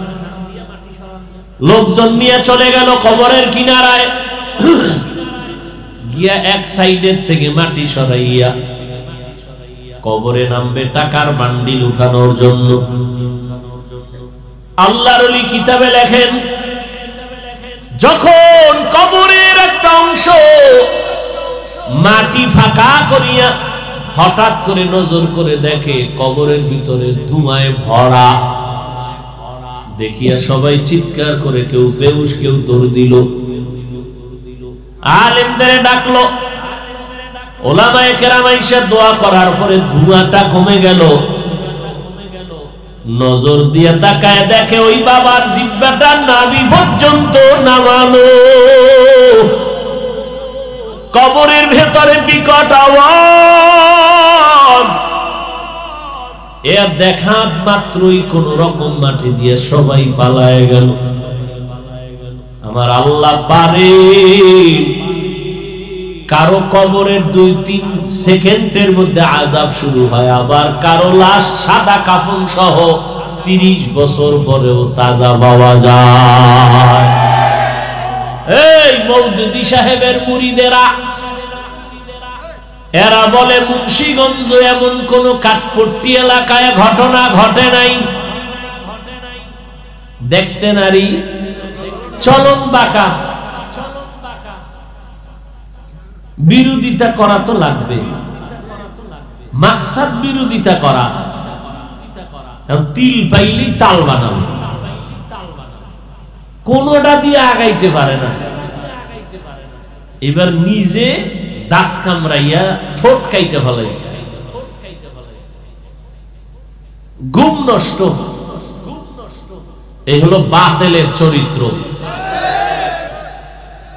লোকজন নিয়ে চলে গেল কবরের কিনারায়, গিয়া এক সাইডের থেকে মাটি সরাইয়া কবরে নামবে টাকার বান্ডিল উঠানোর জন্য। আল্লাহর ওলি কিতাবে লেখেন, যখন কবরের একটা অংশ মাটি ফাঁকা করিয়া হঠাৎ করে নজর করে দেখে কবরের ভিতরে ধোঁয়ায় ভরা, দেখিয়া সবাই চিৎকার করে, কেউ বেহুশ, কেউ দৌড় দিল। আলেমদের ডাকলো, ওলামায়ে কেরাম আইসা দোয়া করার পরে ধোঁয়াটা কমে গেল। নজর দিয়ে তাকায় দেখে ওই বাবার জিহ্বাটা নাভি পর্যন্ত নামানো। কবরের ভেতরে বিকট আওয়াজ। এ দেখা মাত্রই কোন রকম মাটি দিয়ে সবাই পালায় গেল। আমার আল্লাহ পারেন কারো কবরের 2-3 সেকেন্ডের মধ্যে আযাব শুরু হয়, আবার কারো লাশ সাদা কাফন সহ 30 বছর পরেও তাজা পাওয়া যায়। এই মওদুদি সাহেবের মুরিদেরা, এরা বলে মুন্সিগঞ্জ এমন কোন কাঠপট্টি এলাকায় ঘটনা ঘটে নাই। দেখতে নারী চলন বাঁকা, বিরোধিতা করা তো লাগবে, মাকসাদ বিরোধিতা করা। তিল পাইলেই তাল বানাবে, কোনটা দিয়ে আগাইতে পারে না। এবার নিজে দাঁত কামড়াইয়া ঠোঁট কাইতে ফেলাইছে, ঘুম নষ্ট। এই হলো বাতিলের চরিত্র।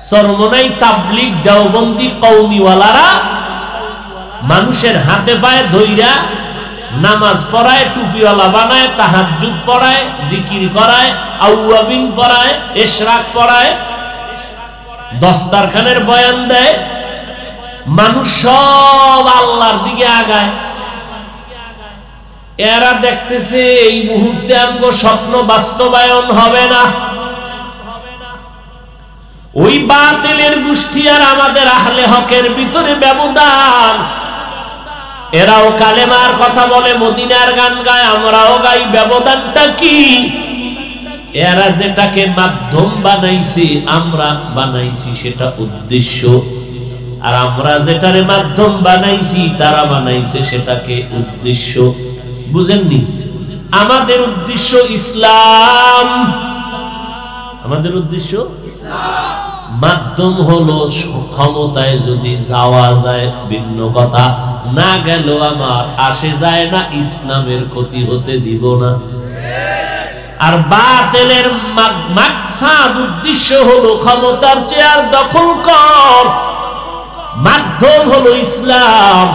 সরমনাই তাবলিগ দেওবন্দি কওমিওয়ালারা মানুষের হাতে পায়ে ধইরা নামাজ পড়ায়, টুপিওয়ালা বানায়, তাহাজ্জুদ পড়ায়, জিকির করায়, আউয়াবিন পড়ায়, ইশরাক পড়ায়, দস্তারখানের বয়ান দেয়। মানুষ সব আল্লাহর দিকে আগায়। এরা দেখতেছে এই মুহূর্তে আমগো স্বপ্ন বাস্তবায়ন হবে না। ওই বাতিলের গোষ্ঠী আর আমাদের আহলে হকের ভিতরে ব্যবধান। এরাও কালেমার কথা বলে, মদিনার গান গায়, আমরাও গাই। ব্যবধানটা কি? এরা যেটাকে মাধ্যম বানাইছি, আমরা বানাইছি সেটা উদ্দেশ্য, আর আমরা যেটারে মাধ্যম বানাইছি তারা বানাইছে সেটাকে উদ্দেশ্য। বুঝেননি? আমাদের উদ্দেশ্য ইসলাম, আমাদের উদ্দেশ্য ইসলাম। মাধ্যম হলো ক্ষমতায় যদি যাওয়া যায় ভিন্ন কথা, না গেল আমার আসে যায় না, ইসলামের ক্ষতি হতে দিব না। আর বাতিলের মাকসাদ উদ্দেশ্য হলো ক্ষমতার চেয়ার দখল কর, মাধ্যম হলো ইসলাম।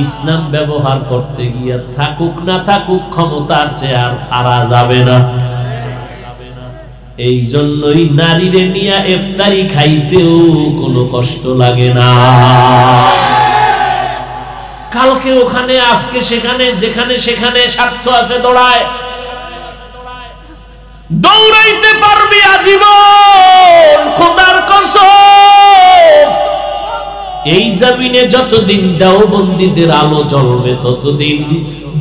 ইসলাম ব্যবহার করতে গিয়ে থাকুক না থাকুক ক্ষমতার চেয়ার ছাড়া যাবে না। এই জন্যই নারীরে নিয়ে ইফতারি খাইতেও কোনো কষ্ট লাগে না। কালকে ওখানে, আজকে সেখানে, যেখানে সেখানে স্বার্থ আছে দৌড়ায়। দৌড়াইতে পারবি আজীবন, খোদার কসম। এই জমিনে যতদিন দেওবন্দীদের আলো জ্বলবে ততদিন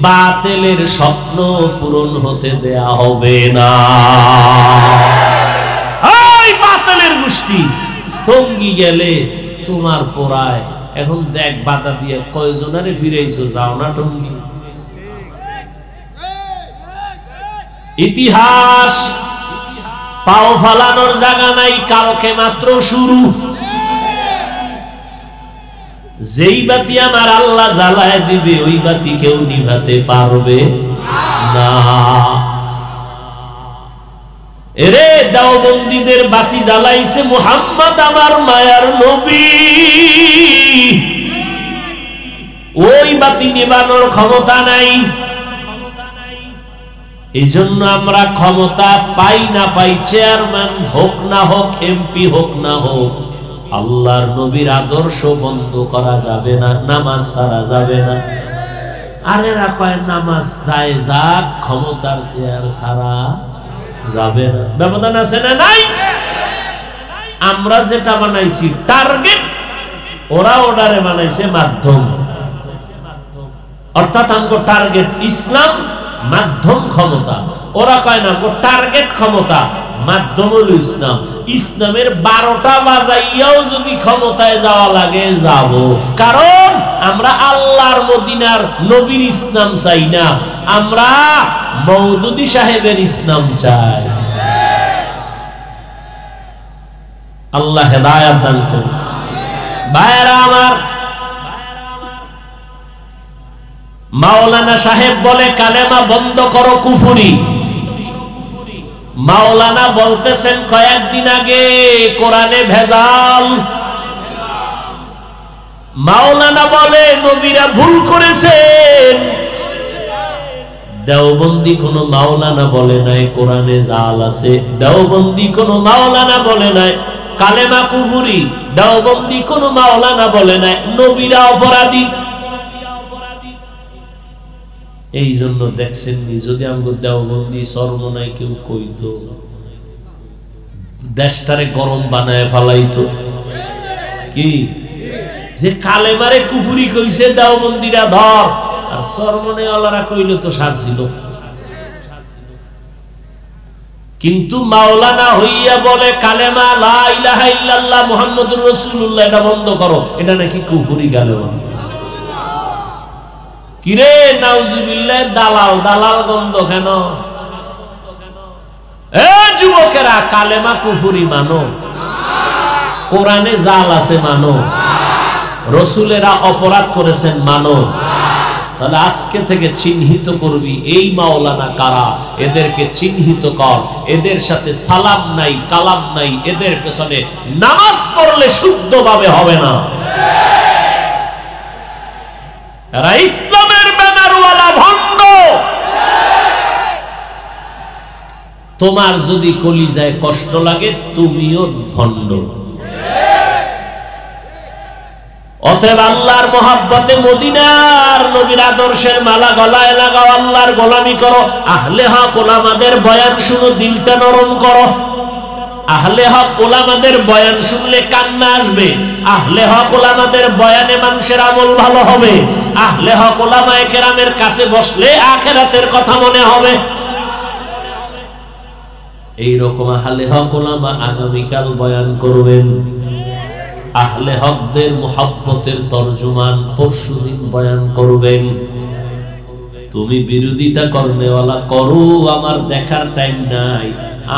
বাতিলের স্বপ্ন পূরণ হতে দেয়া হবে না। এই বাতিলের গোষ্ঠী টঙ্গি গেলে তোমার পোড়ায়, এখন দেখ বাধা দিয়ে কয়জনারে ফিরাইছো, যাও না টঙ্গি। ইতিহাস পাও ফালানোর জায়গা নাই, কালকে মাত্র শুরু। যেই বাতি আমার আল্লাহ জ্বালায় দিবে ওই বাতি কেউ নিভাতে পারবে না। এরে দেওবন্দীদের বাতি জ্বালাইছে মুহাম্মদ আমার মায়ার নবী, ওই বাতি নিভানোর ক্ষমতা নাই। এই জন্য আমরা ক্ষমতা পাই না পাই, চেয়ারম্যান হোক না হোক, এমপি হোক না হোক, আল্লাহর নবীর আদর্শ বন্ধ করা যাবে না, নামাজ ছাড়া যাবে না। আর এরা কয় নামাজ যায় যাক, ক্ষমতার চেয়ার ছাড়া যাবে না। ব্যবধান আছে না নাই? আমরা যেটা বানাইছি টার্গেট, ওরা ওটারে বানাইছে মাধ্যম। অর্থাৎ আমগো টার্গেট ইসলাম, মাধ্যম ক্ষমতা। ওরা কয় না টার্গেট ক্ষমতা, মাধ্যম হলো ইসলাম। ইসলামের 12টা বাজাইয়াও যদি ক্ষমতায় যাওয়া লাগে যাব, কারণ আমরা আল্লাহর মদিনার নবীর ইসলাম চাই না, আমরা মওদুদি সাহেবের ইসলাম চাই। আল্লাহ হেদায়েত দান করুন। ভাইরা আমার, মাওলানা সাহেব বলে কালেমা বন্ধ করো, কুফরি। মাওলানা বলতেছেন কয়েকদিন আগে কোরআনে ভেজাল। মাওলানা বলে নবীরা ভুল করেছেন। দেওবন্দি কোন মাওলানা বলে নাই কোরআনে জাল আছে। দেওবন্দি কোন মাওলানা বলে নাই কালেমা কুফরি। দেওবন্দি কোন মাওলানা বলে নাই নবীরা অপরাধী। এই জন্য দেখছেন যদি আমগো দেওবন্দি সরমনাই কেউ কইতো, দেশটারে গরম বানায় ফালাইতো। কি যে কালেমারে কুফরি কইছে দেওবন্দিরা ধর, আর সরমনে ওয়ালারা কইলে তো সার ছিল। কিন্তু মাওলানা হইয়া বলে কালেমা লা ইলাহা ইল্লাল্লাহ মুহাম্মাদুর রাসূলুল্লাহ এটা বন্ধ করো, এটা নাকি কুফরি কালেমা। কিরে নাউজুবিল্লাহ, দালাল দালাল গন্ধ কেন? এ যুবকেরা, কালেমা কুফরি মানো, কোরআনে জাল আছে মানো, রাসূলেরা অপরাধ করেছেন মানো। তাহলে আজকে থেকে চিহ্নিত করবি এই মাওলানা কারা, এদেরকে চিহ্নিত কর। এদের সাথে সালাম নাই, কালাম নাই, এদের পেছনে নামাজ পড়লে শুদ্ধভাবে হবে না। এরা ইসলামের ব্যানারওয়ালা ভণ্ড। তোমার যদি কলিজায় কষ্ট লাগে তুমিও ভণ্ড। অতএব আল্লাহর মহব্বতে মদিনার নবীর আদর্শের মালা গলায় লাগাও, আল্লাহর গোলামি করো। আহলে হক ওলামাদের বয়ান শুনো, দিলটা নরম করো। আহলে হক ওলামাদের বয়ান শুনলে কান্না আসবে। আহলে হক ওলামাদের বয়ানে মানুষের আমল ভালো হবে। আহলে হক ওলামায়ে কেরামের কাছে বসলে আখিরাতের কথা মনে হবে। এই রকম আহলে হক ওলামা আগামীকাল বয়ান করবেন। আহলে হকদের মুহাব্বতের তরজমান পরশুদিন বয়ান করবেন। তুমি বিরোধিতা করনেওয়ালা করো, আমার দেখার টাইম নাই।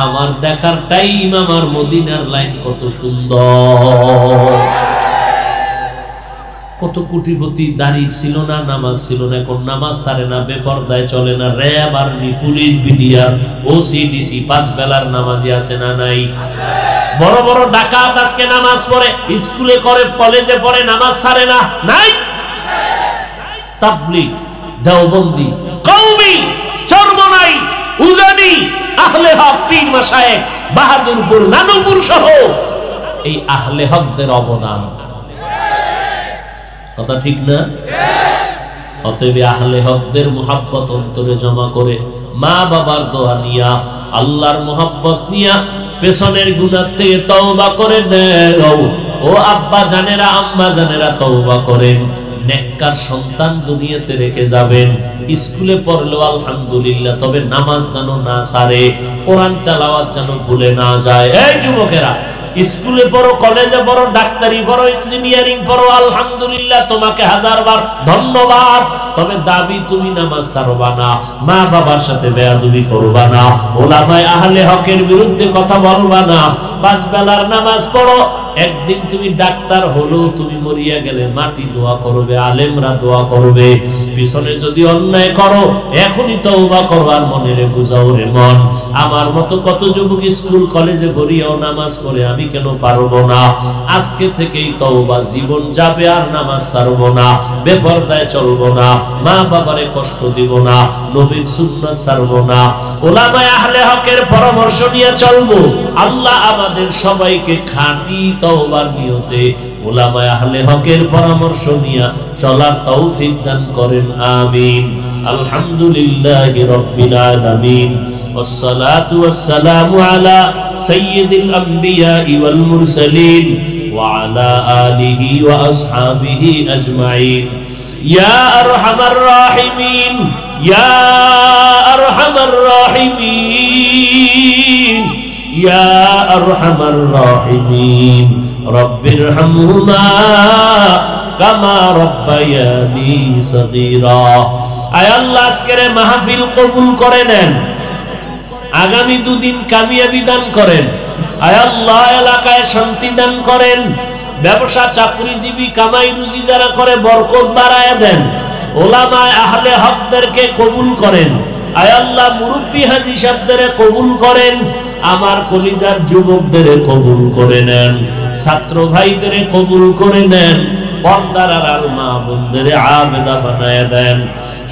আমার দেখার টাইম আমার মদিনার লাইন কত সুন্দর। কত কোটিপতি, দাড়ি ছিল না, নামাজ ছিল না, এখন নামাজ ছাড়ে না, বেপরদায় চলে না। RAB, army, police, BDR, OC DC 5 বেলার নামাজি আছে না নাই? বড় বড় ডাকাত আজকে নামাজ পড়ে, স্কুলে করে, কলেজে পড়ে, নামাজ ছাড়ে না নাই? তাবলীগ, দেওবন্দি, কওমি, চরমনাই, উজানি, আহলে হক, পীর মাশায়েখ, বাহাদুরপুর, নানুপুর সহ এই আহলে হকদের অবদান। কথা ঠিক না? অতএব আহলে হকদের মুহাব্বত অন্তরে জমা করে মা বাবার দোয়া নিয়া, আল্লাহর মোহাব্বত নিয়া পেছনের গুনাহ থেকে তওবা করে নাও। ও আব্বা জানেরা, আম্মা জানেরা, তওবা করেন। নেককার সন্তান দুনিয়াতে রেখে যাবেন। স্কুলে পড়লো আলহামদুলিল্লাহ, তবে নামাজ যেন না ছাড়ে, কোরআন তেলাওয়াত যেন ভুলে না যায়। এই যুবকেরা, স্কুলে পড়ো, কলেজে পড়ো, ডাক্তারি পড়ো, ইঞ্জিনিয়ারিং পড়ো, আলহামদুলিল্লাহ, তোমাকে হাজারবার ধন্যবাদ। তবে দাবি তুমি নামাজ ছাড়বা না, মা বাবার সাথে বেয়াদবি করবা না, ওলামায়ে আহলে হকের বিরুদ্ধে কথা বলবা না, পাঁচ বেলার নামাজ পড়ো। একদিন তুমি ডাক্তার হলো, তুমি মরিয়া গেলে মাটি দোয়া করবে, আলেমরা দোয়া করবে। পিছনে যদি অন্যায় করো, এখনই তওবা করো আর মনে রে বুঝাও রে মন, আমার মতো কত যুবক স্কুল কলেজে ভরিয়াও নামাজ পড়ে, আমি কেন পারবো না? আজকে থেকেই তওবা, জীবন যাবে আর নামাজ ছাড়বো না, বেপরদায় চলবো না, মা বাবারে কষ্ট দিব না, নবীর সুন্নাত ছাড়বো না, উলামায়ে আহলে হকের পরামর্শ নিয়ে চলবো। আল্লাহ আমাদের সবাইকে খাঁটি তওবার নিয়তে উলামায়ে আহলে হকের পরামর্শ নিয়ে চলার তৌফিক দান করেন, আমিন। আলহামদুলিল্লাহি রাব্বিল আলামিন, ওয়াসসালাতু ওয়াসসালামু আলা সাইয়্যিদিল আমবিয়া ওয়াল মুরসালিন ওয়া আলা আলিহি ওয়া আসহাবিহি আজমাইন। ইয়া আরহামার রাহিমিন, ইয়া আরহামার রাহিমিন, ইয়া আরহামার রাহিমিন, রব্বিরহামহুমা কামা রাব্বায়ানি সগীরা। আয় আল্লাহ, আজকের মাহফিল কবুল করে নেন, আগামী দুদিন কামিয়াবি দান করেন। আয় আল্লাহ, এলাকায় শান্তি দান করেন, ব্যবসা চাকরিজীবী কামাই রুজি যারা করে বরকত বাড়ায় দেন। উলামায়ে আহলে হকদেরকে কবুল করেন। আয় আল্লাহ, মুরব্বী হাজী সাহেবদের কবুল করেন, আমার কলিজার যুবকদের কবুল করে নেন, ছাত্র ভাইদের কবুল করে নেন, পর্দার আড়াল মা বোনদের আবেদা বানায় দেন,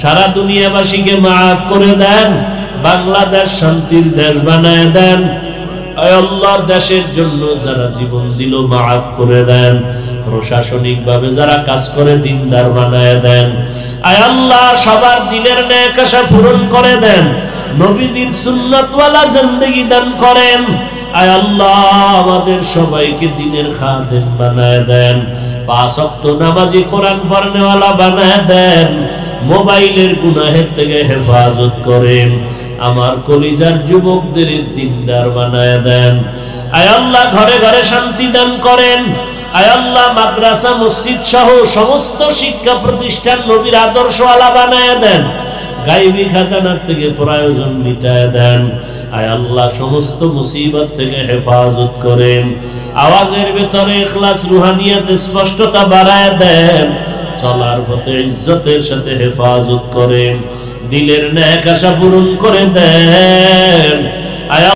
সারা দুনিয়াবাসীকে মাফ করে দেন, বাংলাদেশ শান্তির দেশ বানায় দেন। আয় আল্লাহ, দেশের জন্য যারা জীবন দিল মাফ করে দেন, প্রশাসনিক ভাবে যারা কাজ করে দিনদার বানায় দেন। আয় আল্লাহ, সবার দিলের নেক আশা পূরণ করে দেন, নবীজির সুন্নাতওয়ালা জিন্দেগি দান করেন। আয় আল্লাহ, আমাদের সবাইকে দ্বীনের খাদেম বানায় দেন, পাঁচ ওয়াক্ত নামাজি কোরআন পড়নেওয়ালা বানায় দেন, মোবাইলের গুনাহের থেকে হেফাজত করেন, আমার কলিজার যুবকদের দিনদার বানায় দেন। আয় আল্লাহ, ঘরে ঘরে শান্তি দান করেন। আয় আল্লাহ, মাদ্রাসা মসজিদ সহ সমস্ত শিক্ষা প্রতিষ্ঠান নবীর আদর্শওয়ালা বানায় দেন, গায়বী খাজানার থেকে প্রয়োজন মিটায় দেন। আয় আল্লাহ, সমস্ত মুসিবত থেকে হেফাজত করেন, আওয়াজের ভেতরে ইখলাস রুহানিয়াত স্পষ্টতা বাড়ায় দেন, চলার পথে ইজ্জতের সাথে হেফাজত করেন, দিলের নেক আশা পূরণ করে দেন।